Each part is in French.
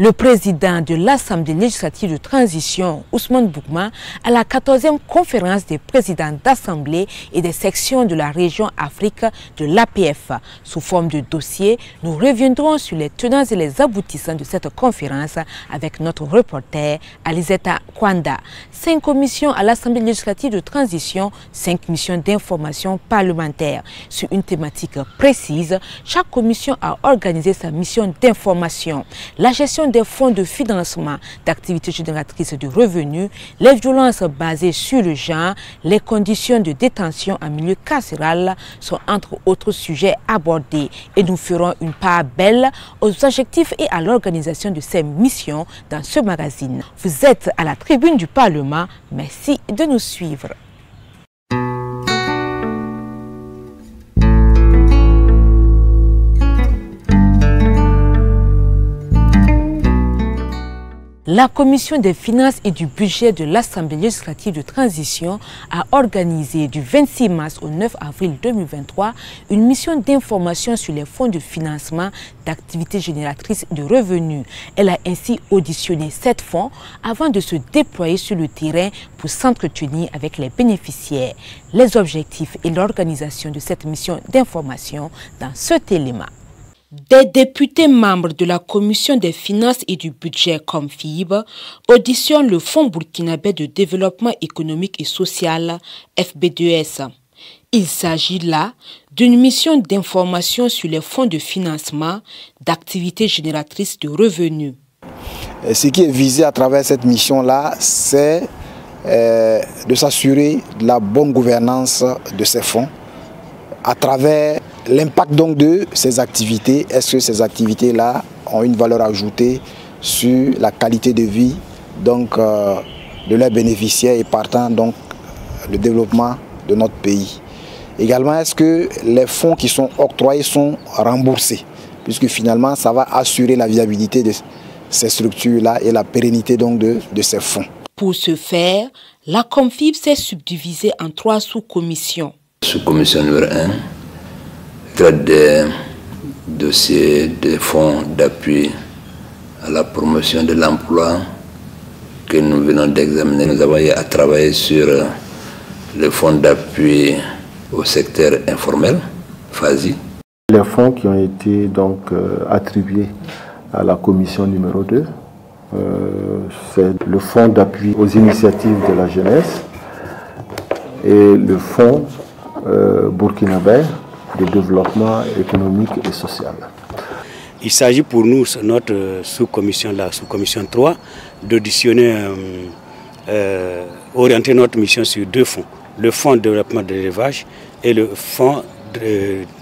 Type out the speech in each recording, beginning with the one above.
Le président de l'Assemblée législative de transition, Ousmane Boukma, à la 14e conférence des présidents d'Assemblée et des sections de la région Afrique de l'APF. Sous forme de dossier, nous reviendrons sur les tenants et les aboutissants de cette conférence avec notre reporter Alizeta Kwanda. 5 commissions à l'Assemblée législative de transition, 5 missions d'information parlementaire. Sur une thématique précise, chaque commission a organisé sa mission d'information. La gestion des fonds de financement d'activités génératrices de revenus, les violences basées sur le genre, les conditions de détention en milieu carcéral sont entre autres sujets abordés et nous ferons une part belle aux objectifs et à l'organisation de ces missions dans ce magazine. Vous êtes à la tribune du Parlement, merci de nous suivre. La Commission des finances et du budget de l'Assemblée législative de transition a organisé du 26 mars au 9 avril 2023 une mission d'information sur les fonds de financement d'activités génératrices de revenus. Elle a ainsi auditionné 7 fonds avant de se déployer sur le terrain pour s'entretenir avec les bénéficiaires. Les objectifs et l'organisation de cette mission d'information dans cet élément. Des députés membres de la Commission des finances et du budget comme FIB auditionnent le Fonds burkinabé de développement économique et social, FB2S. Il s'agit là d'une mission d'information sur les fonds de financement d'activités génératrices de revenus. Ce qui est visé à travers cette mission-là, c'est de s'assurer de la bonne gouvernance de ces fonds à travers l'impact donc de ces activités. Est-ce que ces activités-là ont une valeur ajoutée sur la qualité de vie donc, de leurs bénéficiaires et partant donc le développement de notre pays. Également, est-ce que les fonds qui sont octroyés sont remboursés, puisque finalement ça va assurer la viabilité de ces structures-là et la pérennité donc de ces fonds. Pour ce faire, la COMFIB s'est subdivisée en 3 sous-commissions. Sous-commission numéro 1 traite des dossiers des fonds d'appui à la promotion de l'emploi que nous venons d'examiner. Nous avons eu à travailler sur le fonds d'appui au secteur informel, FASI. Les fonds qui ont été donc attribués à la commission numéro 2, c'est le fonds d'appui aux initiatives de la jeunesse et le fonds burkinabé de développement économique et social. Il s'agit pour nous, notre sous-commission, la sous-commission 3, d'auditionner, orienter notre mission sur 2 fonds. Le fonds de développement de l'élevage et le fonds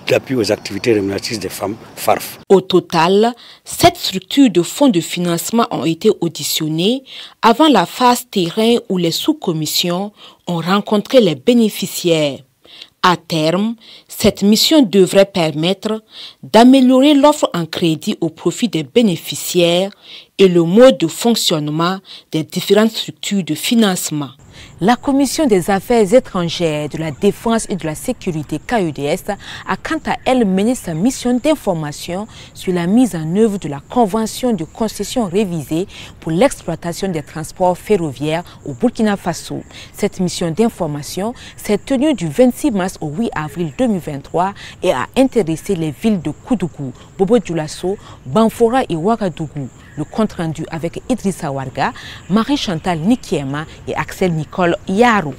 d'appui aux activités rémunératrices des femmes, FARF. Au total, 7 structures de fonds de financement ont été auditionnées avant la phase terrain où les sous-commissions ont rencontré les bénéficiaires. À terme, cette mission devrait permettre d'améliorer l'offre en crédit au profit des bénéficiaires et le mode de fonctionnement des différentes structures de financement. La Commission des affaires étrangères, de la défense et de la sécurité KEDS a quant à elle mené sa mission d'information sur la mise en œuvre de la convention de concession révisée pour l'exploitation des transports ferroviaires au Burkina Faso. Cette mission d'information s'est tenue du 26 mars au 8 avril 2023 et a intéressé les villes de Koudougou, Bobo-Dioulasso, Banfora et Ouagadougou. Le compte-rendu avec Idrissa Warga, Marie-Chantal Nikiema et Axel Nicole Yarou.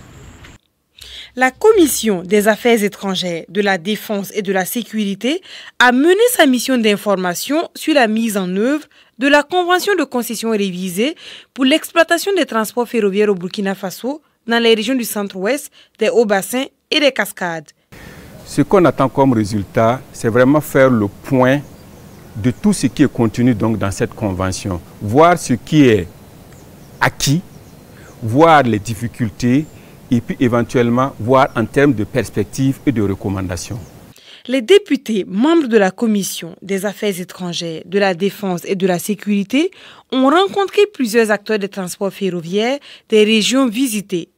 La Commission des affaires étrangères, de la défense et de la sécurité a mené sa mission d'information sur la mise en œuvre de la convention de concession révisée pour l'exploitation des transports ferroviaires au Burkina Faso dans les régions du centre-ouest, des hauts-bassins et des cascades. Ce qu'on attend comme résultat, c'est vraiment faire le point de tout ce qui est contenu donc dans cette convention, voir ce qui est acquis, voir les difficultés et puis éventuellement voir en termes de perspectives et de recommandations. Les députés membres de la Commission des affaires étrangères, de la défense et de la sécurité ont rencontré plusieurs acteurs des transports ferroviaires des régions visitées.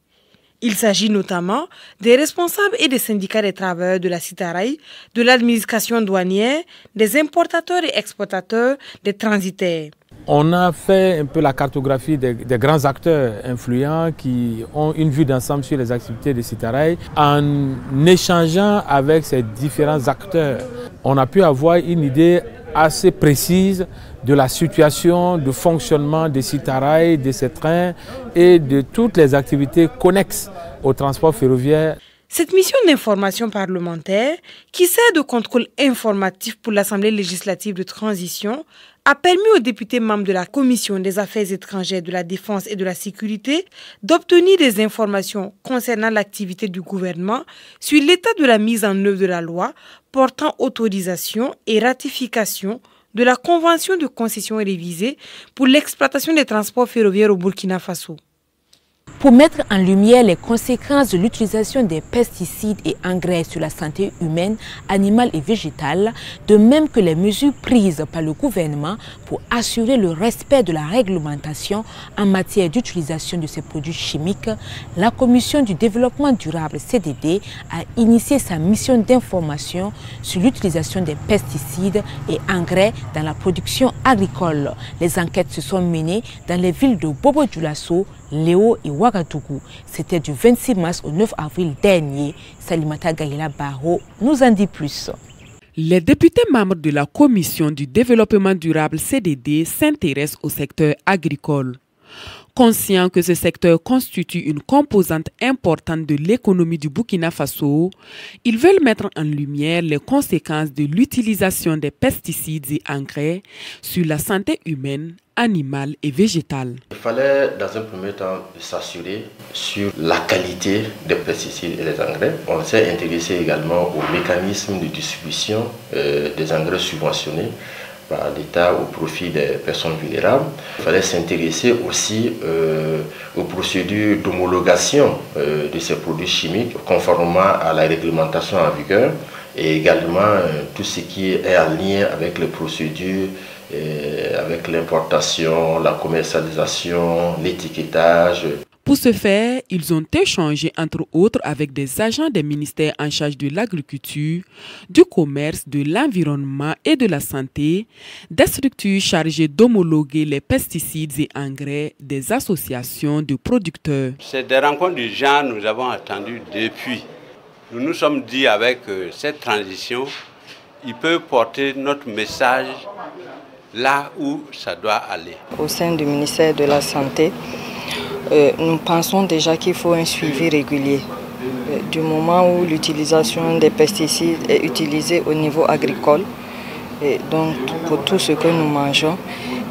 Il s'agit notamment des responsables et des syndicats des travailleurs de la Citaraï, de l'administration douanière, des importateurs et exportateurs, des transitaires. On a fait un peu la cartographie des grands acteurs influents qui ont une vue d'ensemble sur les activités de Sitaraï. En échangeant avec ces différents acteurs, on a pu avoir une idée assez précise de la situation de fonctionnement de Sitaraï, de ces trains et de toutes les activités connexes au transport ferroviaire. Cette mission d'information parlementaire, qui sert de contrôle informatif pour l'Assemblée législative de transition, a permis aux députés membres de la Commission des affaires étrangères, de la défense et de la sécurité d'obtenir des informations concernant l'activité du gouvernement sur l'état de la mise en œuvre de la loi portant autorisation et ratification de la Convention de concession révisée pour l'exploitation des transports ferroviaires au Burkina Faso. Pour mettre en lumière les conséquences de l'utilisation des pesticides et engrais sur la santé humaine, animale et végétale, de même que les mesures prises par le gouvernement pour assurer le respect de la réglementation en matière d'utilisation de ces produits chimiques, la Commission du développement durable CDD a initié sa mission d'information sur l'utilisation des pesticides et engrais dans la production agricole. Les enquêtes se sont menées dans les villes de Bobo-Dioulasso, Léo et Ouagadougou. C'était du 26 mars au 9 avril dernier. Salimata Gaïla Barro nous en dit plus. Les députés membres de la Commission du développement durable CDD s'intéressent au secteur agricole. Conscients que ce secteur constitue une composante importante de l'économie du Burkina Faso, ils veulent mettre en lumière les conséquences de l'utilisation des pesticides et engrais sur la santé humaine, animale et végétale. Il fallait dans un premier temps s'assurer sur la qualité des pesticides et des engrais. On s'est intéressé également au mécanisme de distribution des engrais subventionnés par l'État au profit des personnes vulnérables. Il fallait s'intéresser aussi aux procédures d'homologation de ces produits chimiques conformément à la réglementation en vigueur et également tout ce qui est en lien avec les procédures avec l'importation, la commercialisation, l'étiquetage. Pour ce faire, ils ont échangé entre autres avec des agents des ministères en charge de l'agriculture, du commerce, de l'environnement et de la santé, des structures chargées d'homologuer les pesticides et engrais, des associations de producteurs. C'est des rencontres du genre que nous avons attendues depuis. Nous nous sommes dit avec cette transition, il peut porter notre message là où ça doit aller. Au sein du ministère de la Santé, nous pensons déjà qu'il faut un suivi régulier. Du moment où l'utilisation des pesticides est utilisée au niveau agricole, et donc pour tout ce que nous mangeons,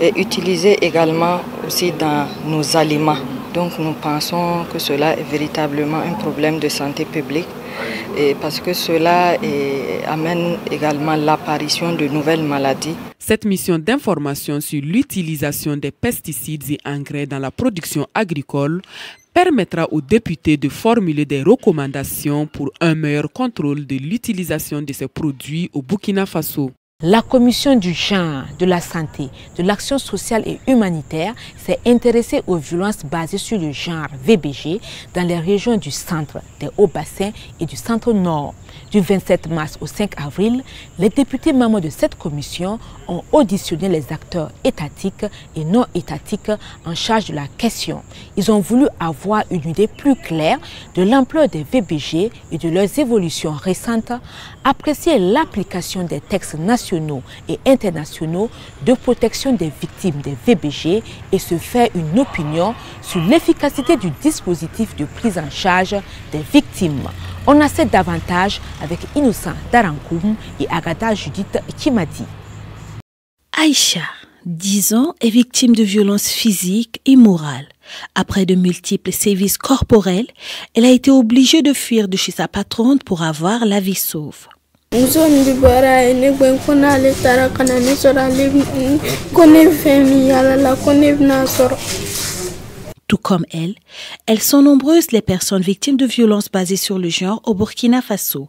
et utilisée également aussi dans nos aliments. Donc nous pensons que cela est véritablement un problème de santé publique. Et parce que cela amène également l'apparition de nouvelles maladies. Cette mission d'information sur l'utilisation des pesticides et engrais dans la production agricole permettra aux députés de formuler des recommandations pour un meilleur contrôle de l'utilisation de ces produits au Burkina Faso. La Commission du genre, de la santé, de l'action sociale et humanitaire s'est intéressée aux violences basées sur le genre VBG dans les régions du centre, des Hauts-Bassins et du centre-nord. Du 27 mars au 5 avril, les députés membres de cette commission ont auditionné les acteurs étatiques et non étatiques en charge de la question. Ils ont voulu avoir une idée plus claire de l'ampleur des VBG et de leurs évolutions récentes, apprécier l'application des textes nationaux et internationaux de protection des victimes des VBG et se faire une opinion sur l'efficacité du dispositif de prise en charge des victimes. On en sait davantage avec Innocent Darankoum et Agatha Judith Kimadi. Aïcha, 10 ans, est victime de violences physiques et morales. Après de multiples sévices corporels, elle a été obligée de fuir de chez sa patronne pour avoir la vie sauve. Tout comme elle, elles sont nombreuses les personnes victimes de violences basées sur le genre au Burkina Faso.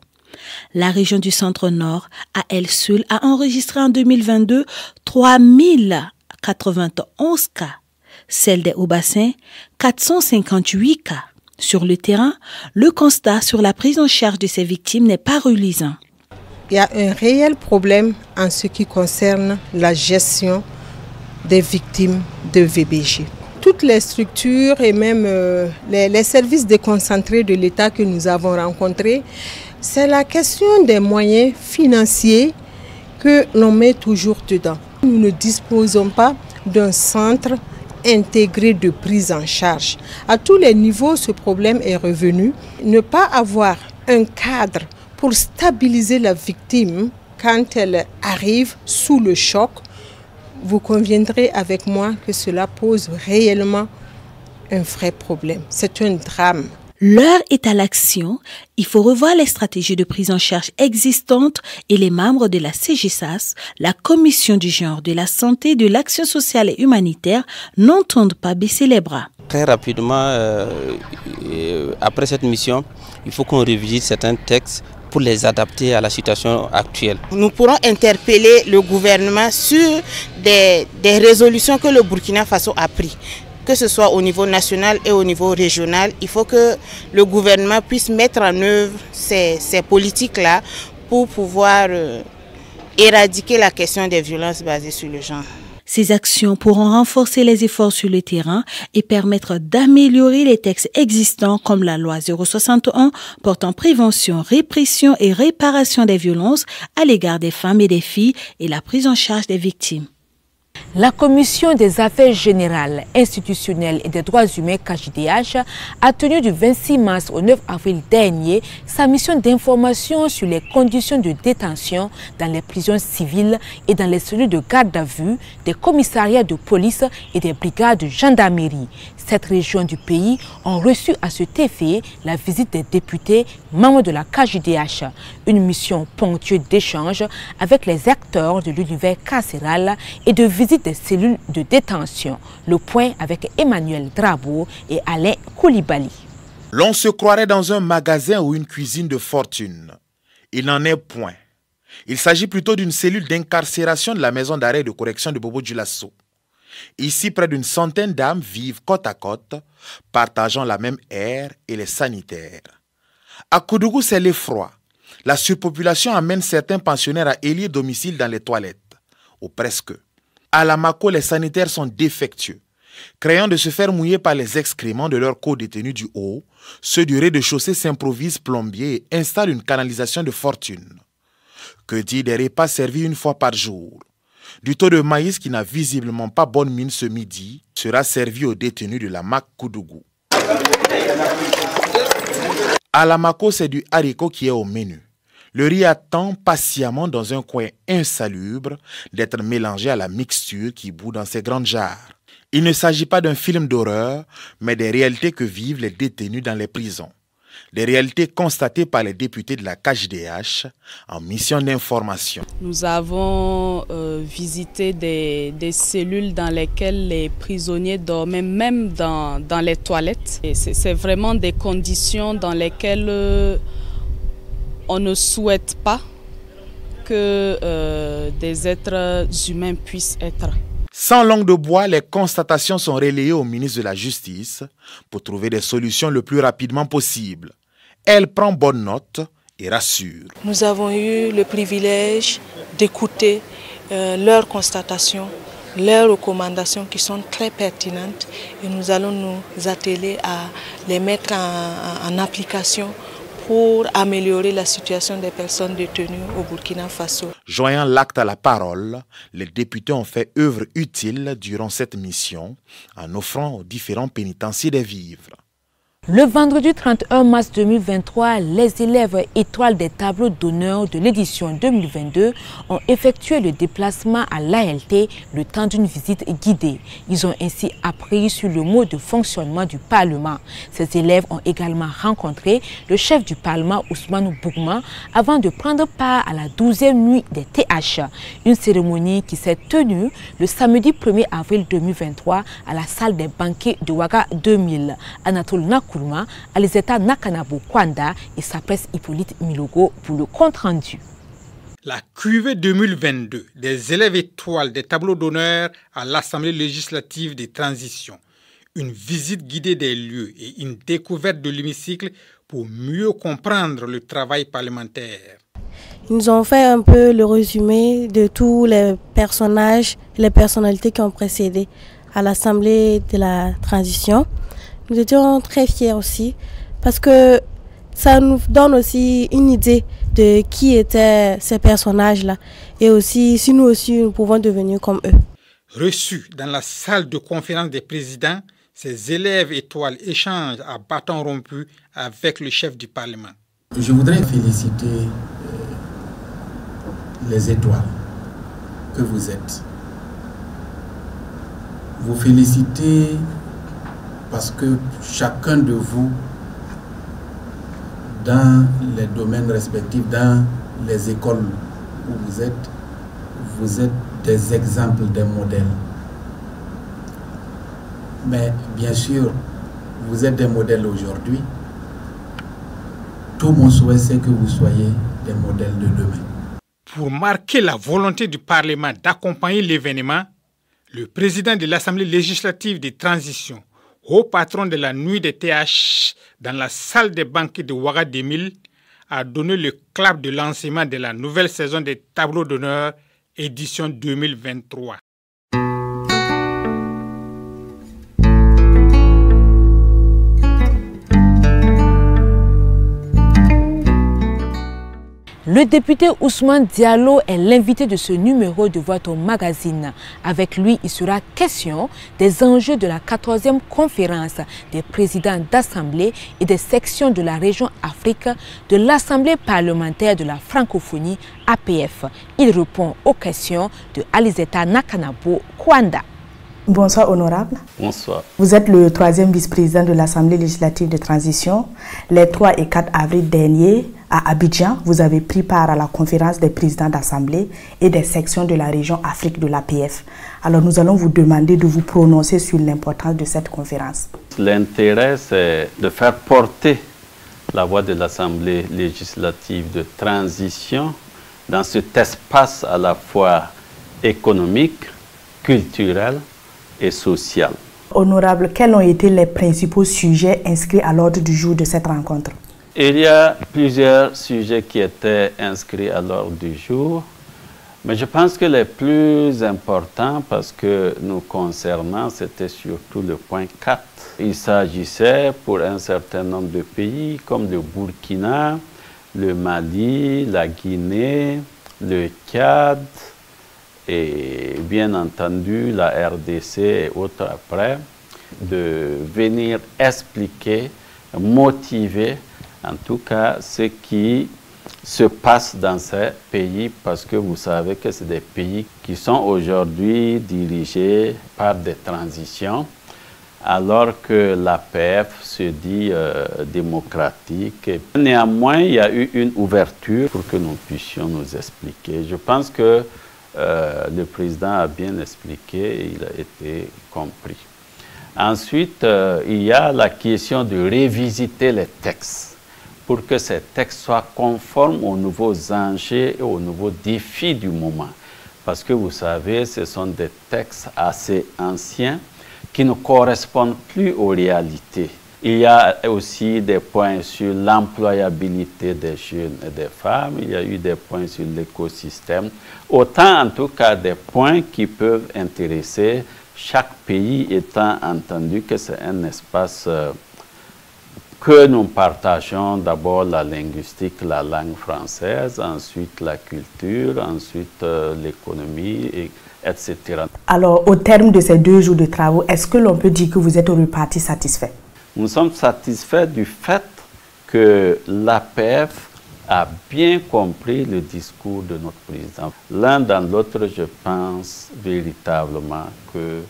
La région du centre-nord, à elle seule, a enregistré en 2022 3091 cas. Celle des Hauts-Bassins, 458 cas. Sur le terrain, le constat sur la prise en charge de ces victimes n'est pas reluisant. Il y a un réel problème en ce qui concerne la gestion des victimes de VBG. Toutes les structures et même les services déconcentrés de l'État que nous avons rencontrés, c'est la question des moyens financiers que l'on met toujours dedans. Nous ne disposons pas d'un centre intégré de prise en charge. À tous les niveaux, ce problème est revenu. Ne pas avoir un cadre pour stabiliser la victime quand elle arrive sous le choc, vous conviendrez avec moi que cela pose réellement un vrai problème. C'est un drame. L'heure est à l'action. Il faut revoir les stratégies de prise en charge existantes et les membres de la CGSAS, la Commission du genre, de la santé et de l'action sociale et humanitaire n'entendent pas baisser les bras. Très rapidement, après cette mission, il faut qu'on révisite certains textes pour les adapter à la situation actuelle. Nous pourrons interpeller le gouvernement sur des résolutions que le Burkina Faso a prises. Que ce soit au niveau national et au niveau régional, il faut que le gouvernement puisse mettre en œuvre ces politiques-là pour pouvoir éradiquer la question des violences basées sur le genre. Ces actions pourront renforcer les efforts sur le terrain et permettre d'améliorer les textes existants comme la loi 061 portant prévention, répression et réparation des violences à l'égard des femmes et des filles et la prise en charge des victimes. La Commission des affaires générales, institutionnelles et des droits humains KJDH a tenu du 26 mars au 9 avril dernier sa mission d'information sur les conditions de détention dans les prisons civiles et dans les cellules de garde à vue des commissariats de police et des brigades de gendarmerie. Cette région du pays ont reçu à cet effet la visite des députés membres de la KJDH, une mission ponctuée d'échanges avec les acteurs de l'univers carcéral et de visite des cellules de détention. Le point avec Emmanuel Drabo et Alain Koulibaly. L'on se croirait dans un magasin ou une cuisine de fortune. Il n'en est point. Il s'agit plutôt d'une cellule d'incarcération de la maison d'arrêt et de correction de Bobo-Dioulasso. Ici, près d'une centaine d'âmes vivent côte à côte, partageant la même aire et les sanitaires. À Koudougou, c'est l'effroi. La surpopulation amène certains pensionnaires à élire domicile dans les toilettes, ou presque. À Lamako, les sanitaires sont défectueux. Craignant de se faire mouiller par les excréments de leurs co-détenus du haut, ceux du rez-de-chaussée s'improvisent plombiers et installent une canalisation de fortune. Que dire des repas servis une fois par jour? Du taux de maïs qui n'a visiblement pas bonne mine ce midi sera servi aux détenus de la MAC Koudougou. À Lamako, c'est du haricot qui est au menu. Le riz attend patiemment dans un coin insalubre d'être mélangé à la mixture qui bout dans ces grandes jarres. Il ne s'agit pas d'un film d'horreur, mais des réalités que vivent les détenus dans les prisons. Des réalités constatées par les députés de la KJDH en mission d'information. Nous avons visité des cellules dans lesquelles les prisonniers dormaient même dans les toilettes. C'est vraiment des conditions dans lesquelles on ne souhaite pas que des êtres humains puissent être. Sans langue de bois, les constatations sont relayées au ministre de la Justice pour trouver des solutions le plus rapidement possible. Elle prend bonne note et rassure. Nous avons eu le privilège d'écouter leurs constatations, leurs recommandations qui sont très pertinentes et nous allons nous atteler à les mettre en application pour améliorer la situation des personnes détenues au Burkina Faso. Joignant l'acte à la parole, les députés ont fait œuvre utile durant cette mission en offrant aux différents pénitenciers des vivres. Le vendredi 31 mars 2023, les élèves étoiles des tableaux d'honneur de l'édition 2022 ont effectué le déplacement à l'ALT le temps d'une visite guidée. Ils ont ainsi appris sur le mode de fonctionnement du Parlement. Ces élèves ont également rencontré le chef du Parlement, Ousmane Bougma, avant de prendre part à la 12e nuit des TH. Une cérémonie qui s'est tenue le samedi 1er avril 2023 à la salle des banquets de Ouaga 2000. Anatole Nakou Alizeta Nakanabo Kwanda et sa presse Hippolyte Milogo pour le compte-rendu. La cuvée 2022 des élèves étoiles des tableaux d'honneur à l'Assemblée législative des transitions. Une visite guidée des lieux et une découverte de l'hémicycle pour mieux comprendre le travail parlementaire. Ils nous ont fait un peu le résumé de tous les personnages, les personnalités qui ont précédé à l'Assemblée de la transition. Nous étions très fiers aussi parce que ça nous donne aussi une idée de qui étaient ces personnages-là et aussi si nous aussi nous pouvons devenir comme eux. Reçus dans la salle de conférence des présidents, ces élèves étoiles échangent à bâton rompu avec le chef du Parlement. Je voudrais féliciter les étoiles que vous êtes. Vous féliciter parce que chacun de vous, dans les domaines respectifs, dans les écoles où vous êtes des exemples, des modèles. Mais bien sûr, vous êtes des modèles aujourd'hui. Tout mon souhait, c'est que vous soyez des modèles de demain. Pour marquer la volonté du Parlement d'accompagner l'événement, le président de l'Assemblée législative de transition, haut patron de la nuit des TH dans la salle des banquets de Ouagadougou, a donné le clap de lancement de la nouvelle saison des tableaux d'honneur édition 2023. Le député Ousmane Diallo est l'invité de ce numéro de votre magazine. Avec lui, il sera question des enjeux de la 14e conférence des présidents d'Assemblée et des sections de la région Afrique de l'Assemblée parlementaire de la francophonie APF. Il répond aux questions de Alizeta Nakanabo Kwanda. Bonsoir honorable. Bonsoir. Vous êtes le 3e vice-président de l'Assemblée législative de transition. Les 3 et 4 avril dernier, à Abidjan, vous avez pris part à la conférence des présidents d'Assemblée et des sections de la région Afrique de l'APF. Alors nous allons vous demander de vous prononcer sur l'importance de cette conférence. L'intérêt, c'est de faire porter la voix de l'Assemblée législative de transition dans cet espace à la fois économique, culturel et social. Honorable, quels ont été les principaux sujets inscrits à l'ordre du jour de cette rencontre? Il y a plusieurs sujets qui étaient inscrits à l'ordre du jour, mais je pense que les plus importants, parce que nous concernant, c'était surtout le point 4. Il s'agissait pour un certain nombre de pays comme le Burkina, le Mali, la Guinée, le Tchad, et bien entendu la RDC et autres après, de venir expliquer, motiver en tout cas ce qui se passe dans ces pays, parce que vous savez que c'est des pays qui sont aujourd'hui dirigés par des transitions, alors que l'APF se dit démocratique. Néanmoins, il y a eu une ouverture pour que nous puissions nous expliquer. Je pense que le président a bien expliqué et il a été compris. Ensuite, il y a la question de révisiter les textes pour que ces textes soient conformes aux nouveaux enjeux et aux nouveaux défis du moment. Parce que vous savez, ce sont des textes assez anciens qui ne correspondent plus aux réalités. Il y a aussi des points sur l'employabilité des jeunes et des femmes, il y a eu des points sur l'écosystème, autant en tout cas des points qui peuvent intéresser chaque pays, étant entendu que c'est un espace que nous partageons, d'abord la linguistique, la langue française, ensuite la culture, ensuite l'économie, etc. Alors, au terme de ces 2 jours de travaux, est-ce que l'on peut dire que vous êtes reparti satisfait? Nous sommes satisfaits du fait que l'APF a bien compris le discours de notre président. L'un dans l'autre, je pense véritablement que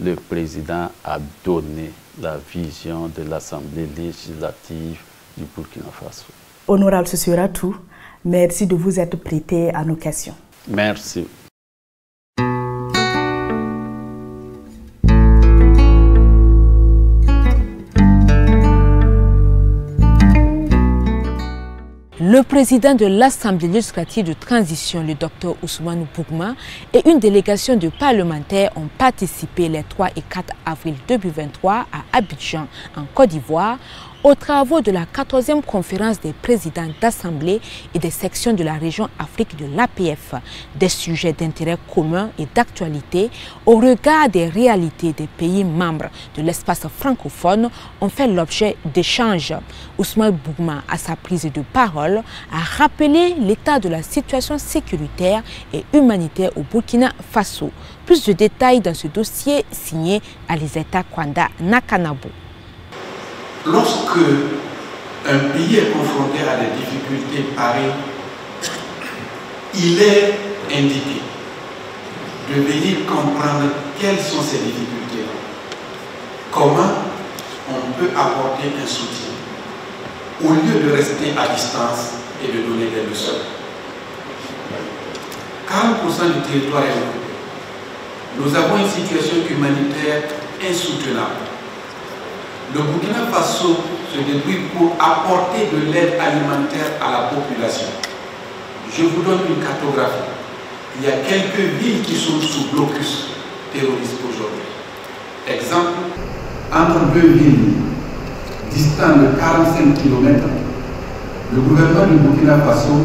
le président a donné la vision de l'Assemblée législative du Burkina Faso. Honorable, ce sera tout. Merci de vous être prêté à nos questions. Merci. Le président de l'Assemblée législative de transition, le Dr Ousmane Bougma, et une délégation de parlementaires ont participé les 3 et 4 avril 2023 à Abidjan, en Côte d'Ivoire, aux travaux de la 14e conférence des présidents d'assemblée et des sections de la région Afrique de l'APF. Des sujets d'intérêt commun et d'actualité au regard des réalités des pays membres de l'espace francophone ont fait l'objet d'échanges. Ousmane Bougma, à sa prise de parole, a rappelé l'état de la situation sécuritaire et humanitaire au Burkina Faso. Plus de détails dans ce dossier signé Alizeta Kwanda Nakanabo. Lorsque un pays est confronté à des difficultés pareilles, il est indiqué de venir comprendre quelles sont ces difficultés, comment on peut apporter un soutien, au lieu de rester à distance et de donner des leçons. 40% du territoire est occupé. Nous avons une situation humanitaire insoutenable. Le Burkina Faso se débrouille pour apporter de l'aide alimentaire à la population. Je vous donne une cartographie. Il y a quelques villes qui sont sous blocus terroriste aujourd'hui. Exemple, entre deux villes distantes de 45 km, le gouvernement du Burkina Faso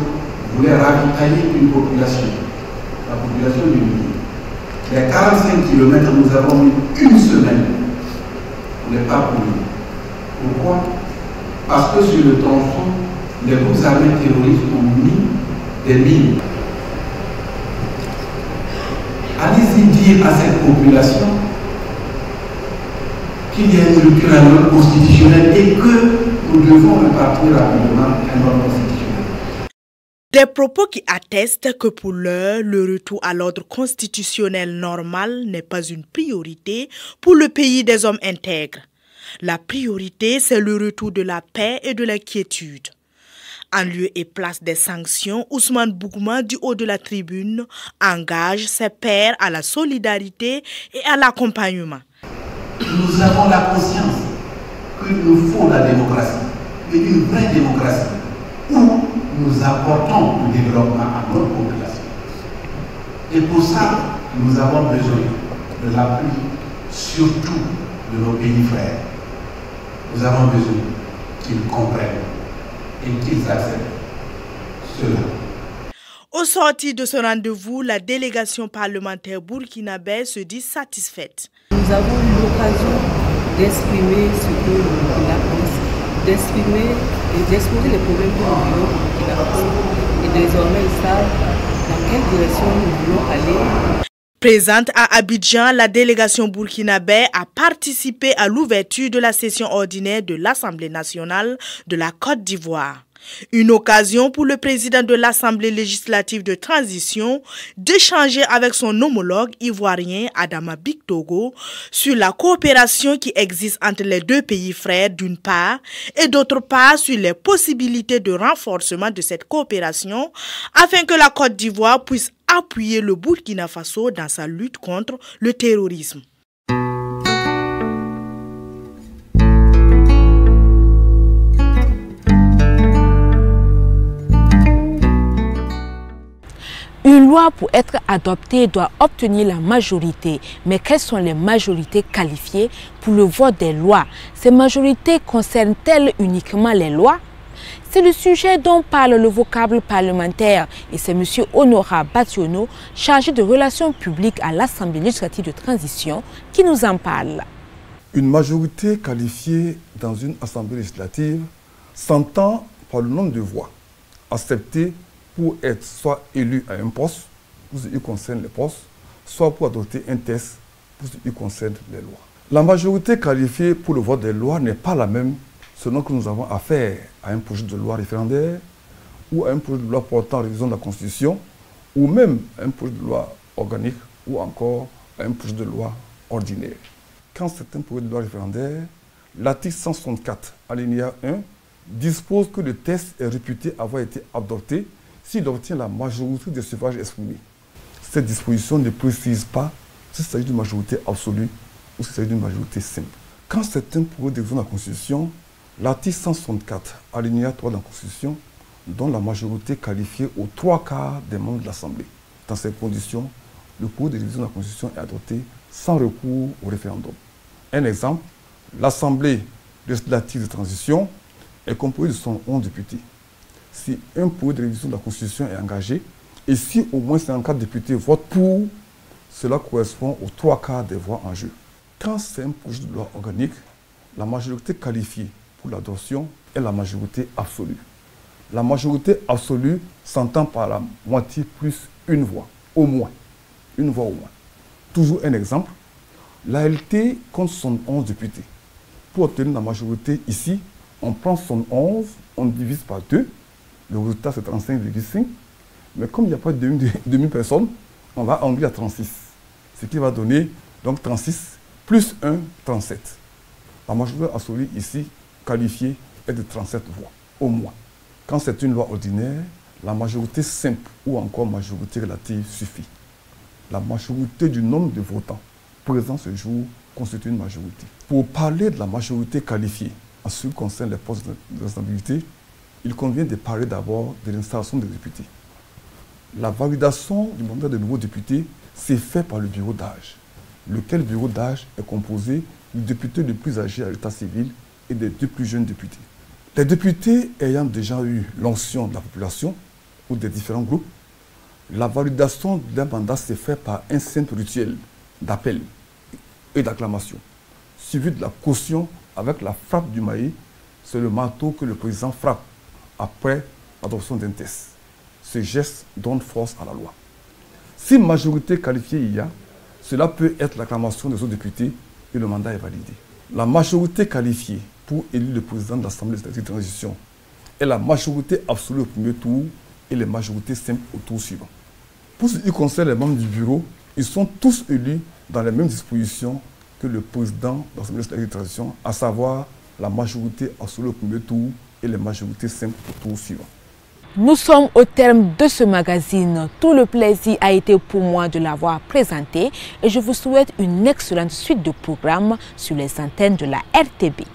voulait ravitailler une population, la population d'une ville. Les 45 km, nous avons mis une semaine pour les parcourir. Pourquoi? Parce que sur le tronçon, les groupes armés terroristes ont mis des mines. Allez-y dire à cette population qu'il y a une rupture à l'ordre constitutionnel et que nous devons repartir rapidement à l'ordre constitutionnel. Des propos qui attestent que pour l'heure, le retour à l'ordre constitutionnel normal n'est pas une priorité pour le pays des hommes intègres. La priorité, c'est le retour de la paix et de la quiétude. En lieu et place des sanctions, Ousmane Bougma, du haut de la tribune, engage ses pairs à la solidarité et à l'accompagnement. Nous avons la conscience qu'il nous faut la démocratie, et une vraie démocratie, où nous apportons le développement à notre population. Et pour ça, nous avons besoin de l'appui, surtout de nos pays frères. Nous avons besoin qu'ils comprennent et qu'ils acceptent cela. Au sortir de ce rendez-vous, la délégation parlementaire burkinabé se dit satisfaite. Nous avons eu l'occasion d'exprimer ce que le Burkina pense, d'exprimer et d'exposer les problèmes que nous vivons au Burkina Faso. Et désormais, ils savent dans quelle direction nous voulons aller. Présente à Abidjan, la délégation burkinabé a participé à l'ouverture de la session ordinaire de l'Assemblée nationale de la Côte d'Ivoire. Une occasion pour le président de l'Assemblée législative de transition d'échanger avec son homologue ivoirien Adama Bictogo sur la coopération qui existe entre les deux pays frères d'une part et d'autre part sur les possibilités de renforcement de cette coopération afin que la Côte d'Ivoire puisse appuyer le Burkina Faso dans sa lutte contre le terrorisme. Une loi pour être adoptée doit obtenir la majorité. Mais quelles sont les majorités qualifiées pour le vote des lois? Ces majorités concernent-elles uniquement les lois? C'est le sujet dont parle le vocable parlementaire et c'est M. Honora Bationo, chargé de relations publiques à l'Assemblée législative de transition, qui nous en parle. Une majorité qualifiée dans une Assemblée législative s'entend par le nombre de voix acceptées pour être soit élu à un poste, pour ce qui concerne les postes, soit pour adopter un texte, pour ce qui concerne les lois. La majorité qualifiée pour le vote des lois n'est pas la même selon que nous avons affaire à un projet de loi référendaire ou à un projet de loi portant révision de la Constitution ou même à un projet de loi organique ou encore à un projet de loi ordinaire. Quand c'est un projet de loi référendaire, l'article 164, alinéa 1, dispose que le texte est réputé avoir été adopté s'il obtient la majorité des suffrages exprimés. Cette disposition ne précise pas s'il s'agit d'une majorité absolue ou s'il s'agit d'une majorité simple. Quand c'est un projet de révision de la Constitution, l'article 164, alinéa 3 de la Constitution, donne la majorité qualifiée aux 3/4 des membres de l'Assemblée. Dans ces conditions, le projet de révision de la Constitution est adopté sans recours au référendum. Un exemple, l'Assemblée législative de transition est composée de 111 députés. Si un projet de révision de la Constitution est engagé, et si au moins 54 députés votent pour, cela correspond aux 3/4 des voix en jeu. Quand c'est un projet de loi organique, la majorité qualifiée pour l'adoption est la majorité absolue. La majorité absolue s'entend par la moitié plus une voix, au moins. Une voix au moins. Toujours un exemple, l'ALT compte 71 députés. Pour obtenir la majorité ici, on prend 71, on divise par 2, le résultat c'est 35,5. Mais comme il n'y a pas de 2000 personnes, on va enlever à 36. Ce qui va donner donc 36 plus 1, 37. La majorité absolue ici, qualifiée, est de 37 voix, au moins. Quand c'est une loi ordinaire, la majorité simple ou encore majorité relative suffit. La majorité du nombre de votants présents ce jour constitue une majorité. Pour parler de la majorité qualifiée, en ce qui concerne les postes de responsabilité, il convient de parler d'abord de l'installation des députés. La validation du mandat de nouveaux députés s'est faite par le bureau d'âge, lequel bureau d'âge est composé du député le plus âgé à l'état civil et des 2 plus jeunes députés. Les députés ayant déjà eu l'onction de la population ou des différents groupes, la validation d'un mandat s'est faite par un simple rituel d'appel et d'acclamation, suivi de la caution avec la frappe du maillet. C'est le marteau que le président frappe après l'adoption d'un texte. Ce geste donne force à la loi. Si majorité qualifiée il y a, cela peut être l'acclamation des autres députés et le mandat est validé. La majorité qualifiée pour élire le président de l'Assemblée législative de transition est la majorité absolue au premier tour et les majorités simples au tour suivant. Pour ce qui concerne les membres du bureau, ils sont tous élus dans les mêmes dispositions que le président de l'Assemblée législative de transition, à savoir la majorité absolue au premier tour et les majorités simples au tour suivant. Nous sommes au terme de ce magazine. Tout le plaisir a été pour moi de l'avoir présenté et je vous souhaite une excellente suite de programmes sur les antennes de la RTB.